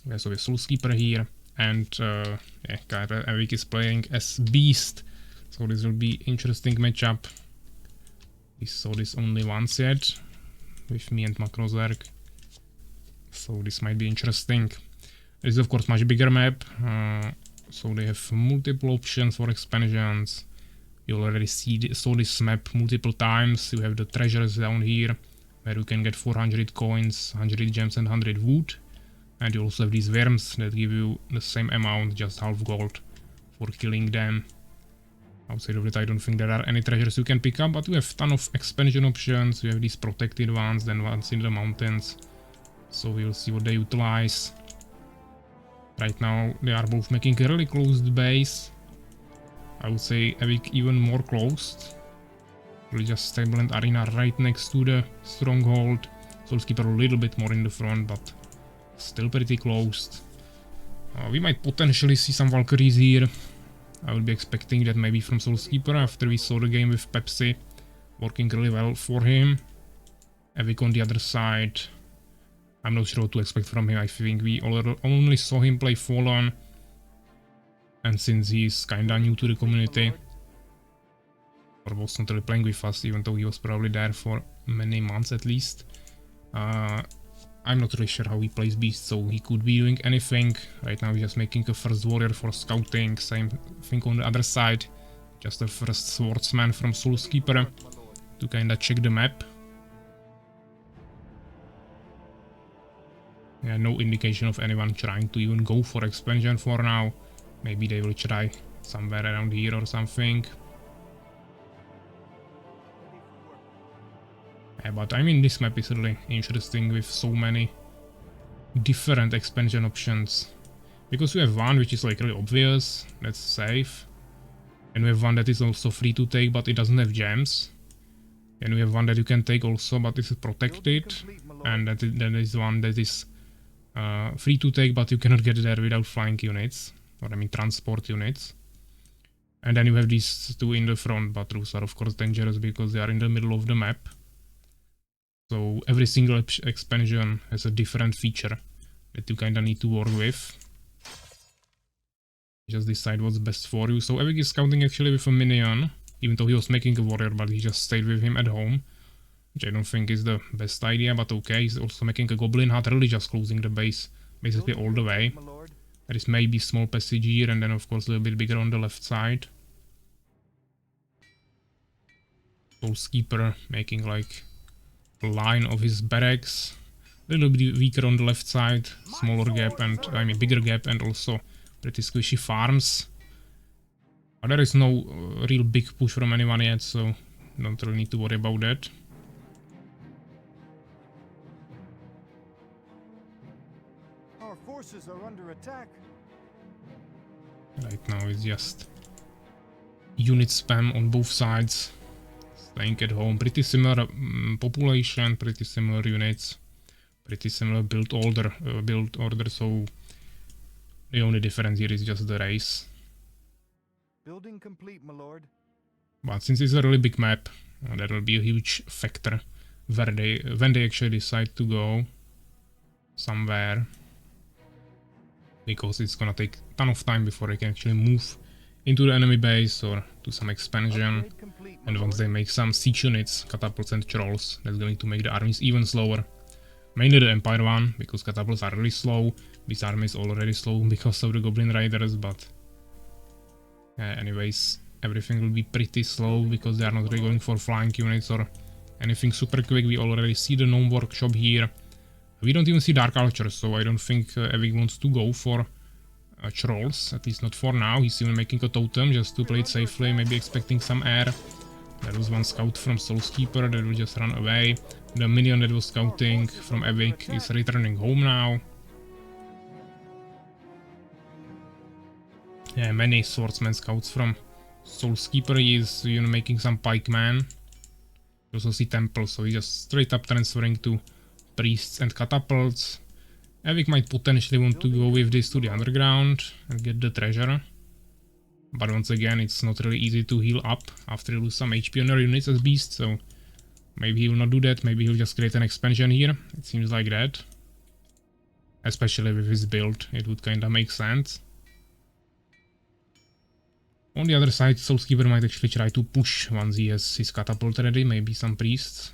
Okay, so with SoulsKeeper here, and yeah, KaerbEmEvig is playing as Beast, so this will be interesting matchup. We saw this only once yet, with me and Makrozerk, so this might be interesting. This is of course much bigger map, so they have multiple options for expansions. You already saw this map multiple times. You have the treasures down here, where you can get 400 coins, 100 gems and 100 wood. And you also have these worms that give you the same amount, just half gold for killing them. Outside of that, I don't think there are any treasures you can pick up, but you have a ton of expansion options. You have these protected ones, then ones in the mountains. So we'll see what they utilize. Right now, they are both making a really closed base. I would say Evig even more closed. Really just stable and arena right next to the stronghold. SoulsKeeper a little bit more in the front, but still pretty closed. We might potentially see some Valkyries here. I would be expecting that maybe from SoulsKeeper after we saw the game with Pepsi. Working really well for him. Evig on the other side. I'm not sure what to expect from him. I think we only saw him play Fallen. And since he's kinda new to the community, or was not really playing with us, even though he was probably there for many months at least, I'm not really sure how he plays Beast, so he could be doing anything. Right now he's just making a first warrior for scouting, same thing on the other side. Just a first swordsman from SoulsKeeper to kinda check the map. Yeah, no indication of anyone trying to even go for expansion for now. Maybe they will try somewhere around here or something. Yeah, but I mean, this map is really interesting with so many different expansion options. Because we have one which is like really obvious, that's safe. And we have one that is also free to take, but it doesn't have gems. And we have one that you can take also, but this is protected. And then is one that is free to take, but you cannot get there without flying units. Or I mean transport units. And then you have these two in the front, but those are of course dangerous because they are in the middle of the map. So every single expansion has a different feature that you kinda need to work with. Just decide what's best for you. So Evig is scouting actually with a minion, even though he was making a warrior, but he just stayed with him at home. Which I don't think is the best idea, but okay. He's also making a goblin hut, really just closing the base basically all the way. There is maybe small passage here, and then of course a little bit bigger on the left side. SoulsKeeper making like a line of his barracks. A little bit weaker on the left side, smaller gap and, I mean bigger gap, and also pretty squishy farms. But there is no real big push from anyone yet, so don't really need to worry about that. Our forces are under attack. Right now it's just unit spam on both sides. Staying at home, pretty similar population, pretty similar units, pretty similar build order, so the only difference here is just the race. Building complete, my lord. But since it's a really big map, that will be a huge factor when they actually decide to go somewhere. Because it's gonna take a ton of time before they can actually move into the enemy base or to some expansion. And once they make some siege units, catapults and trolls, that's going to make the armies even slower. Mainly the Empire one, because catapults are really slow. This army is already slow because of the Goblin Riders, but anyways, everything will be pretty slow because they are not really going for flying units or anything super quick. We already see the Gnome Workshop here. We don't even see Dark Archers, so I don't think Evig wants to go for trolls, at least not for now. He's even making a totem just to play it safely, maybe expecting some air. There was one scout from SoulsKeeper that will just run away. The minion that was scouting from Evig is returning home now. Yeah, many swordsman scouts from SoulsKeeper. He is, you know, making some pikemen. You also see temples, so he's just straight up transferring to priests and catapults. Evig might potentially want to go with this to the underground and get the treasure. But once again, it's not really easy to heal up after you lose some HP on your units as Beast, so maybe he will not do that. Maybe he'll just create an expansion here. It seems like that. Especially with his build, it would kinda make sense. On the other side, SoulsKeeper might actually try to push once he has his catapult ready, maybe some priests.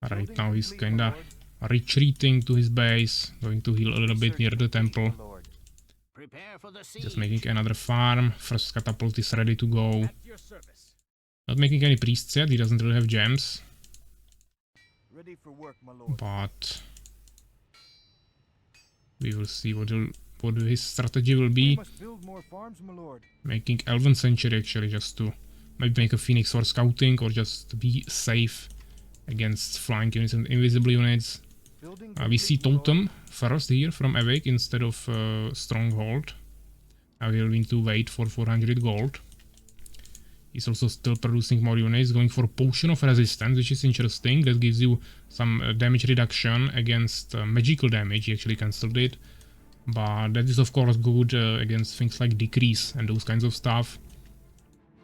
Right now he's kinda retreating to his base, going to heal a little bit near the temple. Just making another farm, first catapult is ready to go. Not making any priests yet, he doesn't really have gems. But we will see what his strategy will be. Making Elven Sanctuary actually, just to maybe make a Phoenix for scouting or just to be safe against flying units and invisible units. We see Totem first here from Evig instead of Stronghold. Now we'll need to wait for 400 gold. He's also still producing more units, going for Potion of Resistance, which is interesting. That gives you some damage reduction against magical damage. He actually cancelled it. But that is of course good against things like Decrease and those kinds of stuff.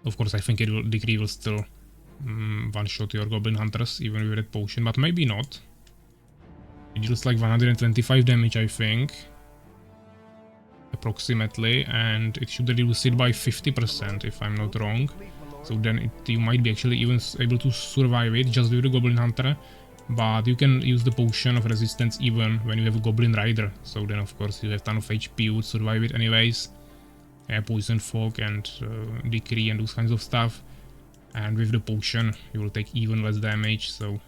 Of course, I think Decree will still one-shot your Goblin Hunters, even with that potion, but maybe not. It deals like 125 damage, I think. Approximately, and it should reduce it by 50% if I'm not wrong. So then you might be actually even able to survive it just with the Goblin Hunter. But you can use the Potion of Resistance even when you have a Goblin Rider. So then of course you have ton of HP, you would survive it anyways. Poison Fog and Decree and those kinds of stuff. And with the Potion you will take even less damage, so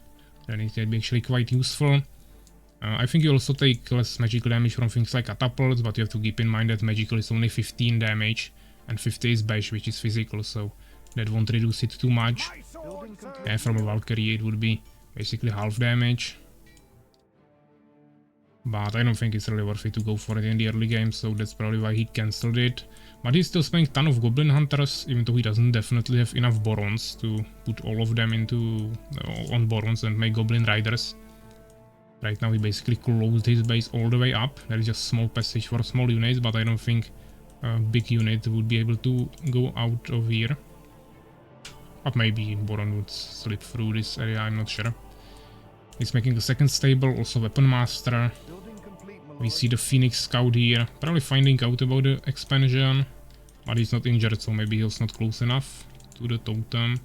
then it can be actually quite useful. I think you also take less magical damage from things like catapults, but you have to keep in mind that magical is only 15 damage and 50 is bash, which is physical, so that won't reduce it too much. From a Valkyrie it would be basically half damage. But I don't think it's really worth it to go for it in the early game, so that's probably why he cancelled it. But he's still spending a ton of Goblin Hunters, even though he doesn't definitely have enough Borons to put all of them into on Borons and make Goblin Riders. Right now he basically closed his base all the way up. There is just small passage for small units, but I don't think a big unit would be able to go out of here. But maybe Boron would slip through this area, I'm not sure. He's making a second stable, also Weapon Master. We see the Phoenix Scout here, probably finding out about the expansion. But he's not injured, so maybe he's not close enough to the totem.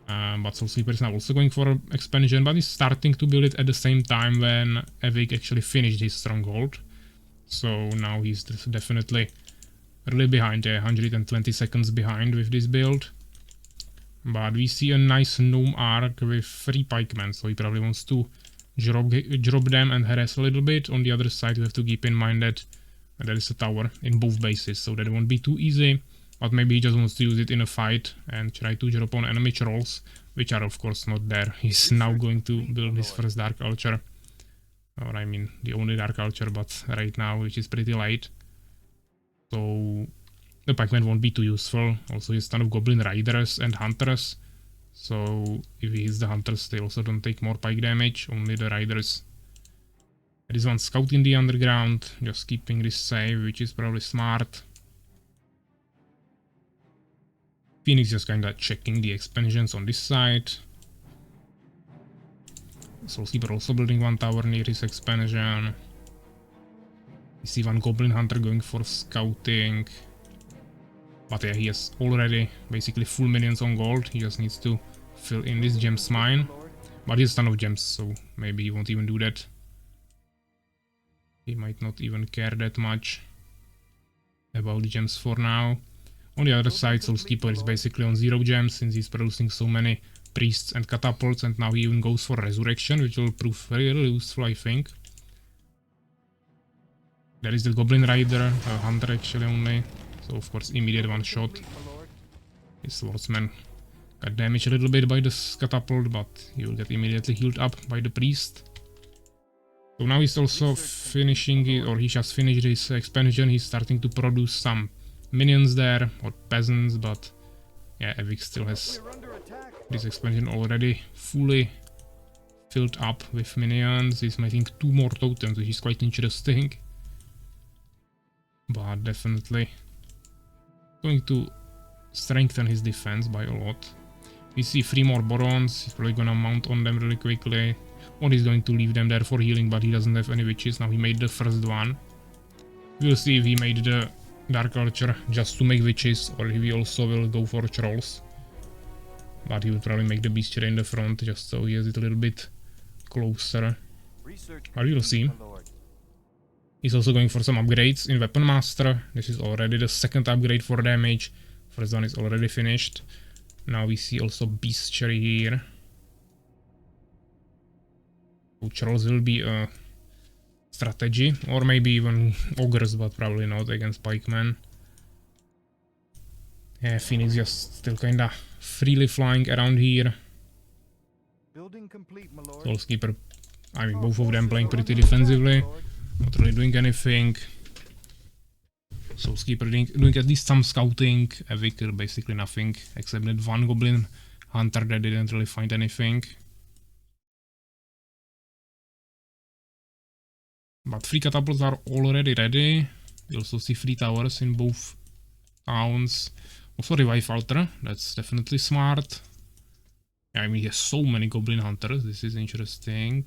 But SoulsKeeper is now also going for expansion, but he's starting to build it at the same time when Evig actually finished his stronghold. So now he's definitely really behind, 120 seconds behind with this build. But we see a nice gnome arc with 3 pikemen, so he probably wants to drop them and harass a little bit. On the other side, you have to keep in mind that there is a tower in both bases, so that won't be too easy. But maybe he just wants to use it in a fight and try to drop on enemy trolls, which are of course not there. He's now going to build his first Dark Archer. Or I mean, the only Dark Archer, but right now, which is pretty late. So the pikemen won't be too useful. Also, he has a ton of Goblin Riders and Hunters. So if he hits the Hunters, they also don't take more pike damage, only the Riders. There is one Scout in the underground, just keeping this safe, which is probably smart. Phoenix just kinda checking the expansions on this side. SoulsKeeper also building one tower near his expansion. We see one Goblin Hunter going for scouting. But yeah, he has already basically full minions on gold. He just needs to fill in this gems mine. But he has a ton of gems, so maybe he won't even do that. He might not even care that much about the gems for now. On the other side, SoulsKeeper is basically on 0 gems since he's producing so many priests and catapults, and now he even goes for resurrection, which will prove really useful, I think. There is the Goblin Rider, Hunter actually only, so of course immediate one shot. His swordsman got damaged a little bit by this catapult, but he will get immediately healed up by the priest. So now he's also finishing it, or he just finished his expansion. He's starting to produce some minions there, or peasants, but yeah, Evig still has this expansion already fully filled up with minions. He's making 2 more totems, which is quite interesting. But definitely going to strengthen his defense by a lot. We see 3 more Borons. He's probably gonna mount on them really quickly. Or he's going to leave them there for healing, but he doesn't have any witches. Now he made the first one. We'll see if he made the Dark Archer just to make witches, or if he also will go for trolls. But he will probably make the bestiary in the front, just so he has it a little bit closer. But we'll see. He's also going for some upgrades in Weapon Master. This is already the second upgrade for damage. First one is already finished. Now we see also bestiary here. So trolls will be a strategy, or maybe even ogres, but probably not against pikemen. Yeah, Phoenix just still kinda freely flying around here. SoulsKeeper, I mean both of them playing pretty defensively, not really doing anything. SoulsKeeper doing at least some scouting. Evig basically nothing, except that one goblin hunter that didn't really find anything. But 3 catapults are already ready. We also see 3 towers in both towns. Also revive altar, that's definitely smart. Yeah, I mean he has so many goblin hunters, this is interesting.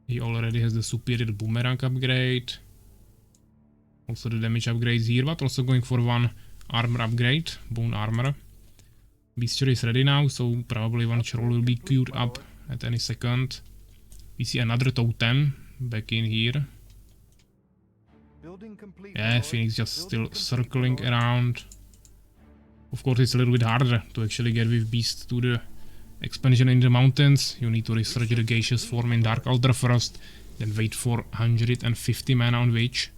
He already has the superior boomerang upgrade. Also the damage upgrades here, but also going for 1 armor upgrade, bone armor. Bestiary is ready now, so probably 1 troll will be queued up at any second. We see another totem back in here. Yeah, Phoenix just still circling around. Of course, it's a little bit harder to actually get with Beast to the expansion in the mountains. You need to research the gaseous form in Dark Altar first, then wait for 150 mana on Witch,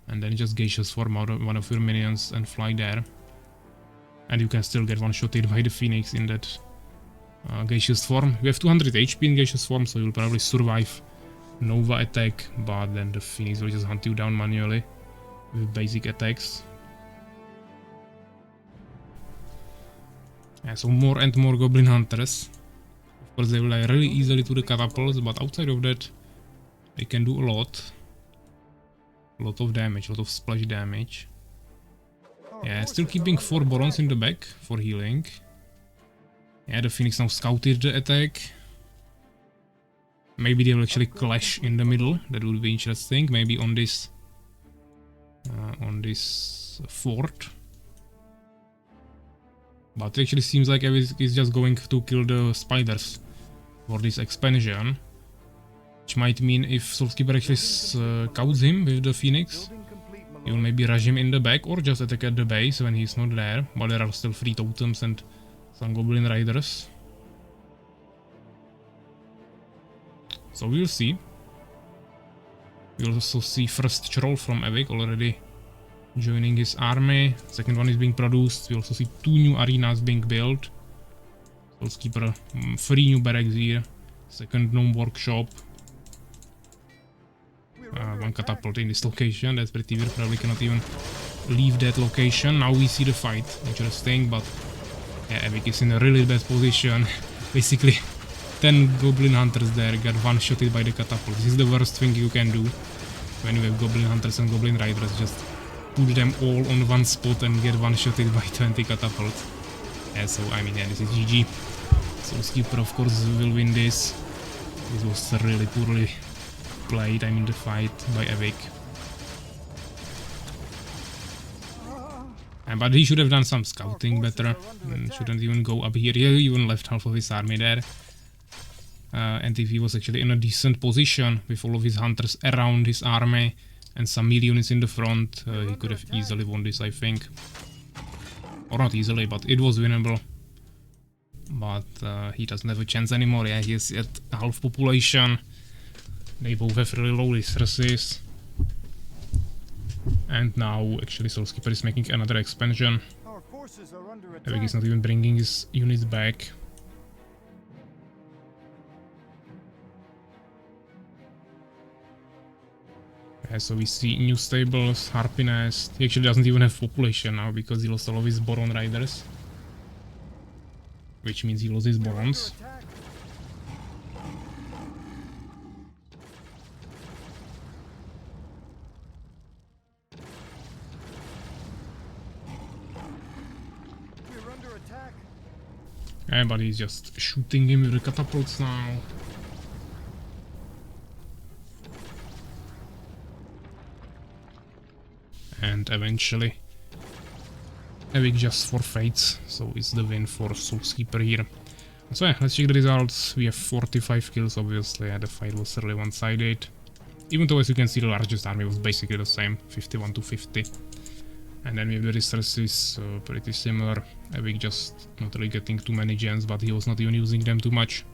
and then just gaseous form out of one of your minions and fly there. And you can still get one-shotted by the Phoenix in that gaseous form. You have 200 HP in gaseous form, so you'll probably survive Nova attack, but then the Phoenix will just hunt you down manually with basic attacks. Yeah, so more and more goblin hunters. Of course they will die really easily to the catapults, but outside of that they can do a lot. A lot of damage, a lot of splash damage. Yeah, still keeping 4 Borons in the back for healing. Yeah, the Phoenix now scouted the attack. Maybe they will actually clash in the middle, that would be interesting. Maybe on this fort. But it actually seems like Evig is just going to kill the spiders for this expansion. Which might mean if SoulsKeeper actually scouts him with the Phoenix, he will maybe rush him in the back or just attack at the base when he's not there. But there are still 3 totems and some goblin riders. So we'll see. We'll also see first troll from Evig already joining his army. Second one is being produced. We also see 2 new arenas being built. SoulsKeeper, 3 new barracks here. Second gnome workshop. 1 catapult in this location. That's pretty weird. Probably cannot even leave that location. Now we see the fight. Interesting, but yeah, Evig is in a really bad position. Basically 10 goblin hunters there got one-shotted by the catapult. This is the worst thing you can do when you have goblin hunters and goblin riders. Just put them all on one spot and get one-shotted by 20 catapults. Yeah, so I mean, yeah, this is GG. SoulsKeeper of course will win this. This was really poorly played, I mean the fight by Evig. But he should have done some scouting better. Shouldn't even go up here. He even left half of his army there. And if he was actually in a decent position with all of his hunters around his army and some melee units in the front, he could have easily won this, I think. Or not easily, but it was winnable. But he doesn't have a chance anymore. Yeah, he is at half population. They both have really low resources. And now actually SoulsKeeper is making another expansion. Evig is not even bringing his units back. Yeah, so we see new stables, Harpy Nest. He actually doesn't even have population now because he lost all of his Boron riders. Which means he lost his Borons. But he's just shooting him with the catapults now. And eventually Evig just forfeits, so it's the win for SoulsKeeper here. So yeah, let's check the results. We have 45 kills, obviously, the fight was really one-sided. Even though, as you can see, the largest army was basically the same, 51 to 50. And then we have the resources, pretty similar. Evig just not really getting too many gems, but he was not even using them too much.